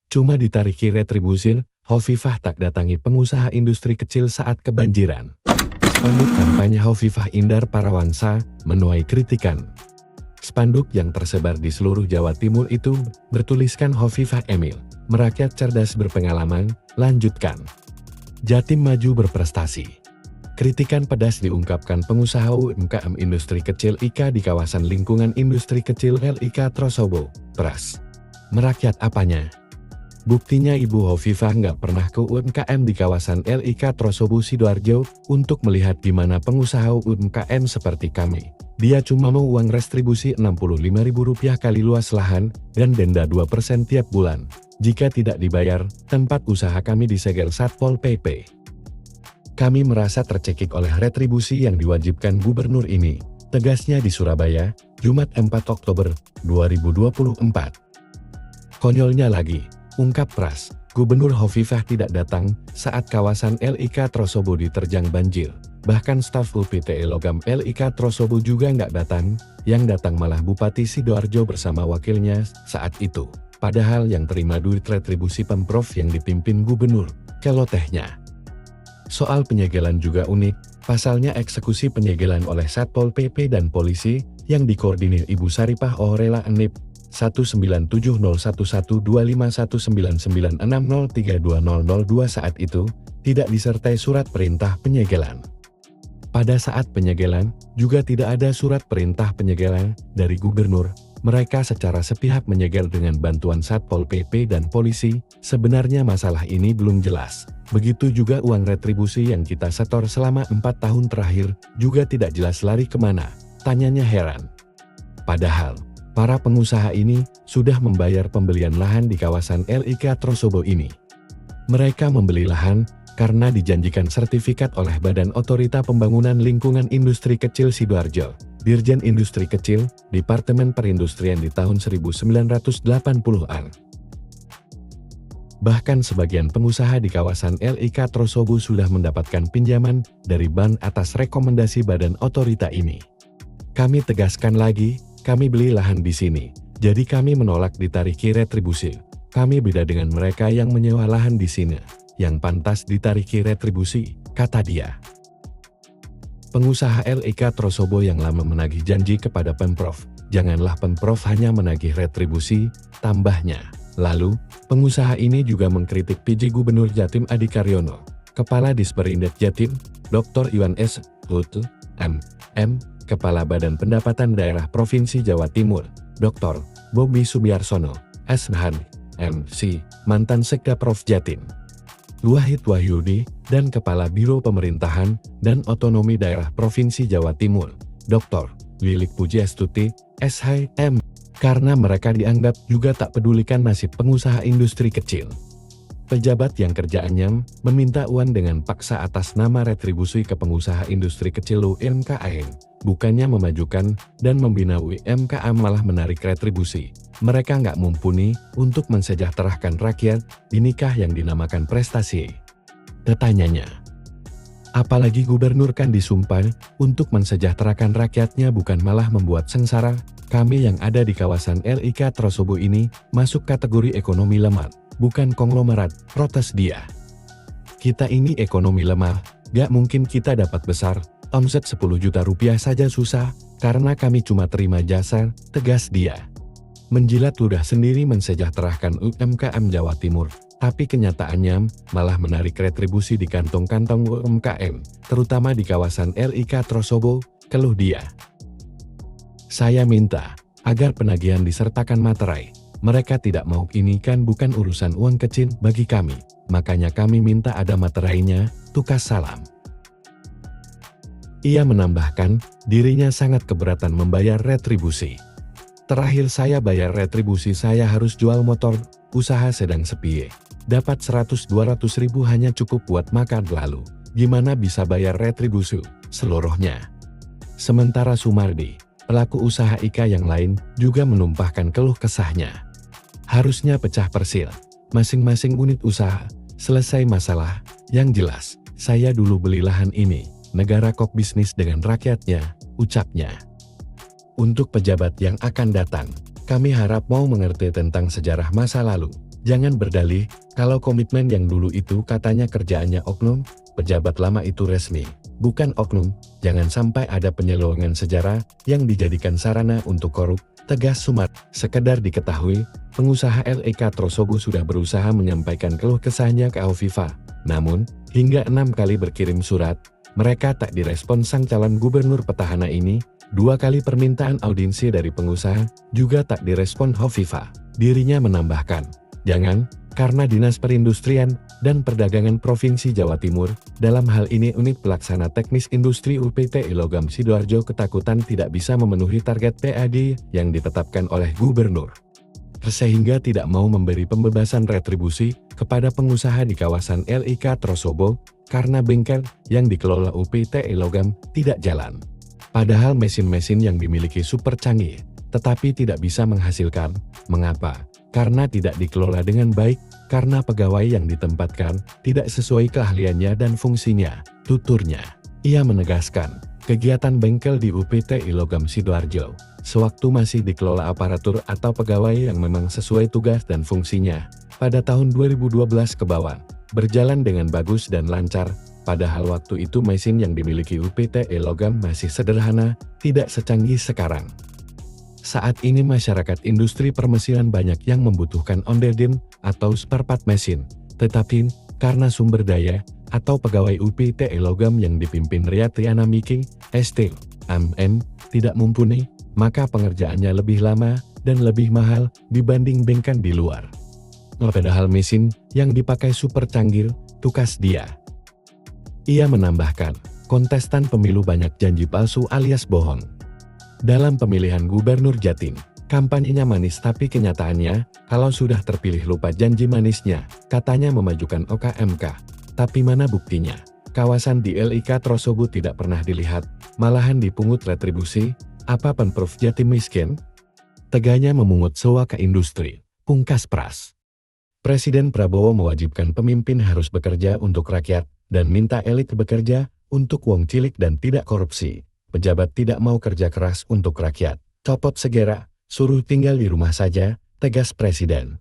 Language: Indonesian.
Cuma ditariki retribusi, Hovifah tak datangi pengusaha industri kecil saat kebanjiran. Spanduk kampanye Hovifah Indar Parawansa menuai kritikan. Spanduk yang tersebar di seluruh Jawa Timur itu bertuliskan Hovifah Emil, merakyat cerdas berpengalaman, lanjutkan. Jatim maju berprestasi. Kritikan pedas diungkapkan pengusaha UMKM Industri Kecil IKA di kawasan lingkungan industri kecil LIK Trosobo, Pras. Merakyat apanya? Buktinya Ibu Hovifah nggak pernah ke UMKM di kawasan LIK Trosobo Sidoarjo untuk melihat gimana pengusaha UMKM seperti kami. Dia cuma mau uang retribusi Rp65.000 kali luas lahan dan denda 2% tiap bulan. Jika tidak dibayar, tempat usaha kami disegel Satpol PP. Kami merasa tercekik oleh retribusi yang diwajibkan gubernur ini, tegasnya di Surabaya, Jumat 4 Oktober 2024. Konyolnya lagi, ungkap Pras, Gubernur Hovifah tidak datang saat kawasan LIK Trosobo diterjang banjir. Bahkan staf UPTE Logam LIK Trosobo juga nggak datang, yang datang malah Bupati Sidoarjo bersama wakilnya saat itu. Padahal yang terima duit retribusi Pemprov yang dipimpin Gubernur, celotehnya. Soal penyegelan juga unik, pasalnya eksekusi penyegelan oleh Satpol PP dan polisi, yang dikoordinir Ibu Saripah Orela Enip, 1970112519960320002 saat itu, tidak disertai surat perintah penyegelan. Pada saat penyegelan, juga tidak ada surat perintah penyegelan dari gubernur. Mereka secara sepihak menyegel dengan bantuan Satpol PP dan polisi. Sebenarnya masalah ini belum jelas. Begitu juga uang retribusi yang kita setor selama 4 tahun terakhir, juga tidak jelas lari kemana, tanyanya heran. Padahal, para pengusaha ini sudah membayar pembelian lahan di kawasan LIK Trosobo ini. Mereka membeli lahan karena dijanjikan sertifikat oleh Badan Otorita Pembangunan Lingkungan Industri Kecil Sidoarjo, Dirjen Industri Kecil, Departemen Perindustrian di tahun 1980-an. Bahkan sebagian pengusaha di kawasan LIK Trosobo sudah mendapatkan pinjaman dari bank atas rekomendasi Badan Otorita ini. Kami tegaskan lagi, kami beli lahan di sini, jadi kami menolak ditariki retribusi. Kami beda dengan mereka yang menyewa lahan di sini, yang pantas ditariki retribusi, kata dia. Pengusaha LIK Trosobo yang lama menagih janji kepada Pemprov, janganlah Pemprov hanya menagih retribusi, tambahnya. Lalu, pengusaha ini juga mengkritik PJ Gubernur Jatim Adi Karyono, Kepala Disperindak Jatim, Dr. Iwan S. Hutu, M.M., Kepala Badan Pendapatan Daerah Provinsi Jawa Timur, Dr. Bobi Subiarsono, S.H. M.C., mantan Sekda Prof Jatim, Wahid Wahyudi, dan Kepala Biro Pemerintahan dan Otonomi Daerah Provinsi Jawa Timur, Dr. Lilik Pujiastuti, S.H.M., karena mereka dianggap juga tak pedulikan nasib pengusaha industri kecil. Pejabat yang kerjaannya meminta uang dengan paksa atas nama retribusi ke pengusaha industri kecil UMKM, bukannya memajukan dan membina UMKM malah menarik retribusi. Mereka nggak mumpuni untuk mensejahterakan rakyat, inikah yang dinamakan prestasi? Tanyanya. Apalagi gubernur kan disumpah untuk mensejahterakan rakyatnya bukan malah membuat sengsara. Kami yang ada di kawasan LIK Trosobo ini masuk kategori ekonomi lemah, bukan konglomerat, protes dia. Kita ini ekonomi lemah, gak mungkin kita dapat besar, omset 10 juta rupiah saja susah, karena kami cuma terima jasa, tegas dia. Menjilat ludah sendiri mensejahterakan UMKM Jawa Timur, tapi kenyataannya malah menarik retribusi di kantong-kantong UMKM, terutama di kawasan LIK Trosobo, keluh dia. Saya minta agar penagihan disertakan materai. Mereka tidak mau, ini kan bukan urusan uang kecil bagi kami, makanya kami minta ada materainya, tukas salam. Ia menambahkan, dirinya sangat keberatan membayar retribusi. Terakhir saya bayar retribusi saya harus jual motor, usaha sedang sepi. Dapat 100-200 ribu hanya cukup buat makan lalu. Gimana bisa bayar retribusi seluruhnya? Sementara Sumardi, pelaku usaha IKA yang lain, juga menumpahkan keluh kesahnya. Harusnya pecah persil, masing-masing unit usaha, selesai masalah, yang jelas, saya dulu beli lahan ini, negara kok bisnis dengan rakyatnya, ucapnya. Untuk pejabat yang akan datang, kami harap mau mengerti tentang sejarah masa lalu, Jangan berdalih, kalau komitmen yang dulu itu katanya kerjaannya oknum, pejabat lama itu resmi, bukan oknum. Jangan sampai ada penyelewengan sejarah yang dijadikan sarana untuk korup, tegas Sumar. Sekedar diketahui, pengusaha LEK Trosobu sudah berusaha menyampaikan keluh kesahnya ke Hovifah. Namun, hingga 6 kali berkirim surat, mereka tak direspon. Sang calon gubernur petahana ini. 2 kali permintaan audiensi dari pengusaha juga tak direspon Hovifah. Dirinya menambahkan, jangan, karena Dinas Perindustrian dan Perdagangan Provinsi Jawa Timur, dalam hal ini Unit Pelaksana Teknis Industri UPTI Logam Sidoarjo ketakutan tidak bisa memenuhi target PAD yang ditetapkan oleh gubernur. Sehingga tidak mau memberi pembebasan retribusi kepada pengusaha di kawasan LEK Trosobo, karena bengkel yang dikelola UPTI Logam tidak jalan. Padahal mesin-mesin yang dimiliki super canggih, tetapi tidak bisa menghasilkan. Mengapa? Karena tidak dikelola dengan baik, karena pegawai yang ditempatkan tidak sesuai keahliannya dan fungsinya, tuturnya. Ia menegaskan, kegiatan bengkel di UPTI Logam Sidoarjo, sewaktu masih dikelola aparatur atau pegawai yang memang sesuai tugas dan fungsinya, pada tahun 2012 ke bawah, berjalan dengan bagus dan lancar. Padahal waktu itu mesin yang dimiliki UPTI Logam masih sederhana, tidak secanggih sekarang. Saat ini masyarakat industri permesinan banyak yang membutuhkan onderdin atau spare part mesin, tetapi karena sumber daya atau pegawai UPTI Logam yang dipimpin Riatriana Miki, ST, MM, tidak mumpuni, maka pengerjaannya lebih lama dan lebih mahal dibanding bengkel di luar. Padahal mesin yang dipakai super canggih, tukas dia. Ia menambahkan, kontestan pemilu banyak janji palsu alias bohong. Dalam pemilihan gubernur Jatim, kampanyenya manis tapi kenyataannya, kalau sudah terpilih lupa janji manisnya, katanya memajukan OKMK. Tapi mana buktinya? Kawasan di LEK Trosobu tidak pernah dilihat, malahan dipungut retribusi. Apa Pemprov Jatim miskin? Teganya memungut sewa ke industri, pungkas Pras. Presiden Prabowo mewajibkan pemimpin harus bekerja untuk rakyat, dan minta elit bekerja untuk wong cilik dan tidak korupsi. Pejabat tidak mau kerja keras untuk rakyat, copot segera, suruh tinggal di rumah saja, tegas Presiden.